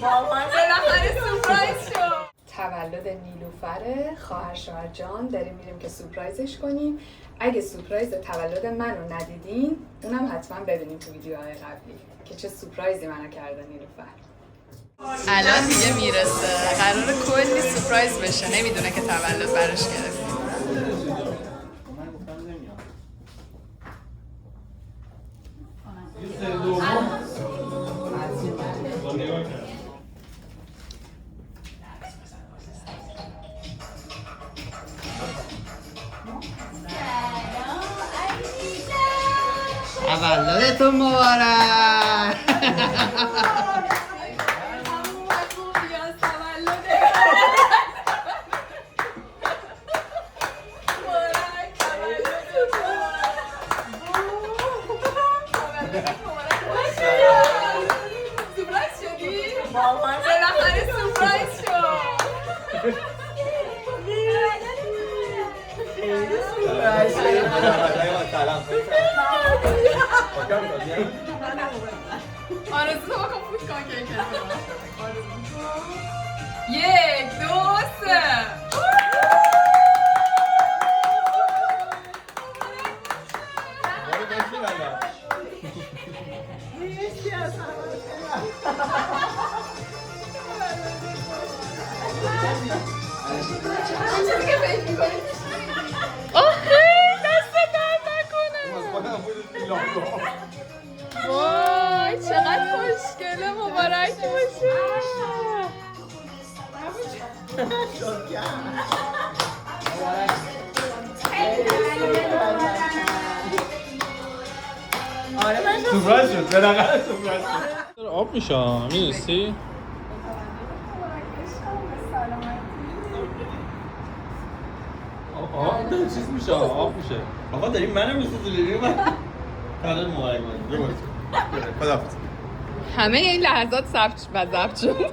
بالاخره سورپرایز شد. تولد نیلوفر خواهر شوهر جان داریم میریم که سورپرایزش کنیم. اگه سورپرایز تولد منو ندیدین اونم حتما ببینیم تو ویدیوهای قبلی که چه سورپرایزی منو کرده نیلوفر. الان دیگه میرسه، قراره کلی سورپرایز بشه، نمیدونه که تولد براش گرفتیم. تولدتون مبارک. سورپرایز شدی؟ بالاخره سورپرایز شد. آرزو تو بکن پوش کن که این یک دو سه. آخه دست درد نکنه. وای چقدر خوشگله، مبارک باشه. سورپرایز شد، بالاخره سورپرایز شد. آب میشه، میرسی؟ آب چیز میشه، آب میشه. آقا داریم منو میسوزونی من. تولد مبارک باشه. خداحافظ. همه این لحظات ثبت شد.